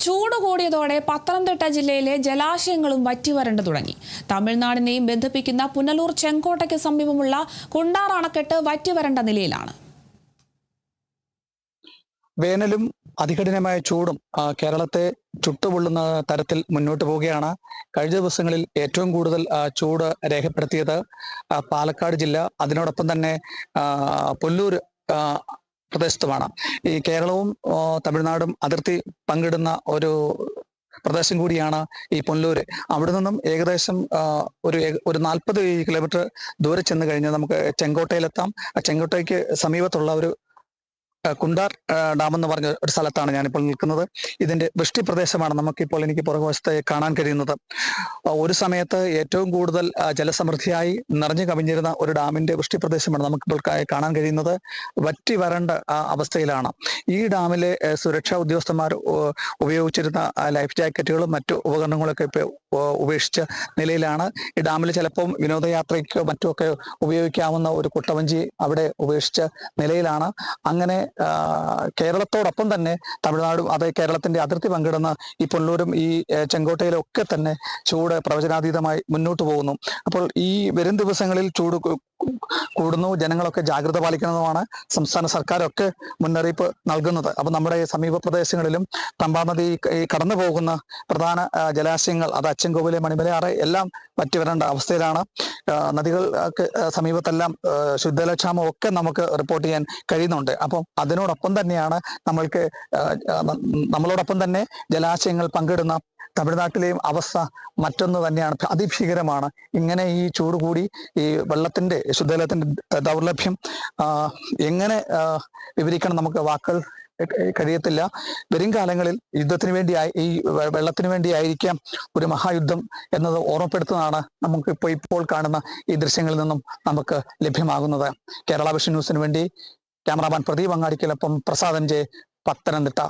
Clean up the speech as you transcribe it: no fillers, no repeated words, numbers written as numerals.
ചൂട് കൂടിയതോടെ പത്തനംതിട്ട ജില്ലയിലെ ജലാശയങ്ങളും വറ്റിവരണ്ടു തുടങ്ങി. തമിഴ്നാടിനെയും ബന്ധിപ്പിക്കുന്ന പുനലൂർ ചെങ്കോട്ടയ്ക്ക് സമീപമുള്ള കുണ്ടാർ അണക്കെട്ട് വറ്റിവരണ്ട നിലയിലാണ്. വേനലും അതികഠിനമായ ചൂടും കേരളത്തെ ചുട്ടുപൊള്ളുന്ന തരത്തിൽ മുന്നോട്ട് പോവുകയാണ്. കഴിഞ്ഞ ദിവസങ്ങളിൽ ഏറ്റവും കൂടുതൽ ചൂട് രേഖപ്പെടുത്തിയത് പാലക്കാട് ജില്ല, അതിനോടൊപ്പം തന്നെ പുല്ലൂർ പ്രദേശത്തുമാണ്. ഈ കേരളവും തമിഴ്നാടും അതിർത്തി പങ്കിടുന്ന ഒരു പ്രദേശം കൂടിയാണ് ഈ പുനലൂര്. അവിടെ നിന്നും ഏകദേശം ഒരു 40 കിലോമീറ്റർ ദൂരെ ചെന്ന് കഴിഞ്ഞാൽ നമുക്ക് ചെങ്കോട്ടയിലെത്താം. ചെങ്കോട്ടയ്ക്ക് സമീപത്തുള്ള ഒരു കുണ്ടാർ ഡാം എന്ന് പറഞ്ഞ ഒരു സ്ഥലത്താണ് ഞാനിപ്പോൾ നിൽക്കുന്നത്. ഇതിന്റെ വൃഷ്ടി പ്രദേശമാണ് നമുക്കിപ്പോൾ എനിക്ക് പുറകുവശത്ത് കാണാൻ കഴിയുന്നത്. ഒരു സമയത്ത് ഏറ്റവും കൂടുതൽ ജലസമൃദ്ധിയായി നിറഞ്ഞു കവിഞ്ഞിരുന്ന ഒരു ഡാമിന്റെ വൃഷ്ടി പ്രദേശമാണ് നമുക്കിപ്പോൾ കാണാൻ കഴിയുന്നത്. വറ്റി വരണ്ട അവസ്ഥയിലാണ്. ഈ ഡാമിലെ സുരക്ഷാ ഉദ്യോഗസ്ഥന്മാർ ഉപയോഗിച്ചിരുന്ന ലൈഫ് ജാക്കറ്റുകളും മറ്റു ഉപകരണങ്ങളൊക്കെ ഇപ്പോൾ ഉപേക്ഷിച്ച നിലയിലാണ്. ഈ ഡാമിൽ ചിലപ്പം വിനോദയാത്രയ്ക്കോ മറ്റുമൊക്കെ ഉപയോഗിക്കാവുന്ന ഒരു കുട്ടവഞ്ചി അവിടെ ഉപേക്ഷിച്ച നിലയിലാണ്. അങ്ങനെ കേരളത്തോടൊപ്പം തന്നെ തമിഴ്നാടും, അത് കേരളത്തിന്റെ അതിർത്തി പങ്കിടുന്ന ഈ പുനലൂരും ഈ ചെങ്കോട്ടയിലും ഒക്കെ തന്നെ ചൂട് പ്രവചനാതീതമായി മുന്നോട്ട് പോകുന്നു. അപ്പോൾ ഈ വരും ദിവസങ്ങളിൽ ചൂട് കൂടുന്നു, ജനങ്ങളൊക്കെ ജാഗ്രത പാലിക്കുന്നതുമാണ് സംസ്ഥാന സർക്കാരൊക്കെ മുന്നറിയിപ്പ് നൽകുന്നത്. അപ്പൊ നമ്മുടെ സമീപ പ്രദേശങ്ങളിലും പമ്പാ നദി കടന്നു പോകുന്ന പ്രധാന ജലാശയങ്ങൾ, അത് അച്ചൻകോവിലെ മണിമലയാറ് എല്ലാം വറ്റിവരേണ്ട അവസ്ഥയിലാണ്. നദികൾക്ക് സമീപത്തെല്ലാം ശുദ്ധജലക്ഷാമം ഒക്കെ നമുക്ക് റിപ്പോർട്ട് ചെയ്യാൻ കഴിയുന്നുണ്ട്. അപ്പം അതിനോടൊപ്പം തന്നെയാണ് നമ്മളോടൊപ്പം തന്നെ ജലാശയങ്ങൾ പങ്കിടുന്ന തമിഴ്നാട്ടിലെയും അവസ്ഥ മറ്റൊന്ന് തന്നെയാണ്. അതിഭീകരമാണ്. ഇങ്ങനെ ഈ ചൂട് കൂടി ഈ വെള്ളത്തിന്റെ, ശുദ്ധജലത്തിന്റെ ദൗർലഭ്യം എങ്ങനെ വിവരിക്കണം, നമുക്ക് വാക്കുകൾ കഴിയത്തില്ല. വരും കാലങ്ങളിൽ യുദ്ധത്തിന് വേണ്ടിയായി, ഈ വെള്ളത്തിന് വേണ്ടിയായിരിക്കാം ഒരു മഹായുദ്ധം എന്നത് ഓർമ്മപ്പെടുത്തുന്നതാണ് നമുക്ക് ഇപ്പോൾ കാണുന്ന ഈ ദൃശ്യങ്ങളിൽ നിന്നും നമുക്ക് ലഭ്യമാകുന്നത്. കേരള വിഷൻ ന്യൂസിന് വേണ്ടി ക്യാമറാമാൻ പ്രദീപ് അങ്ങാടിക്കൊപ്പം പ്രസാദൻ ജെ, പത്തനംതിട്ട.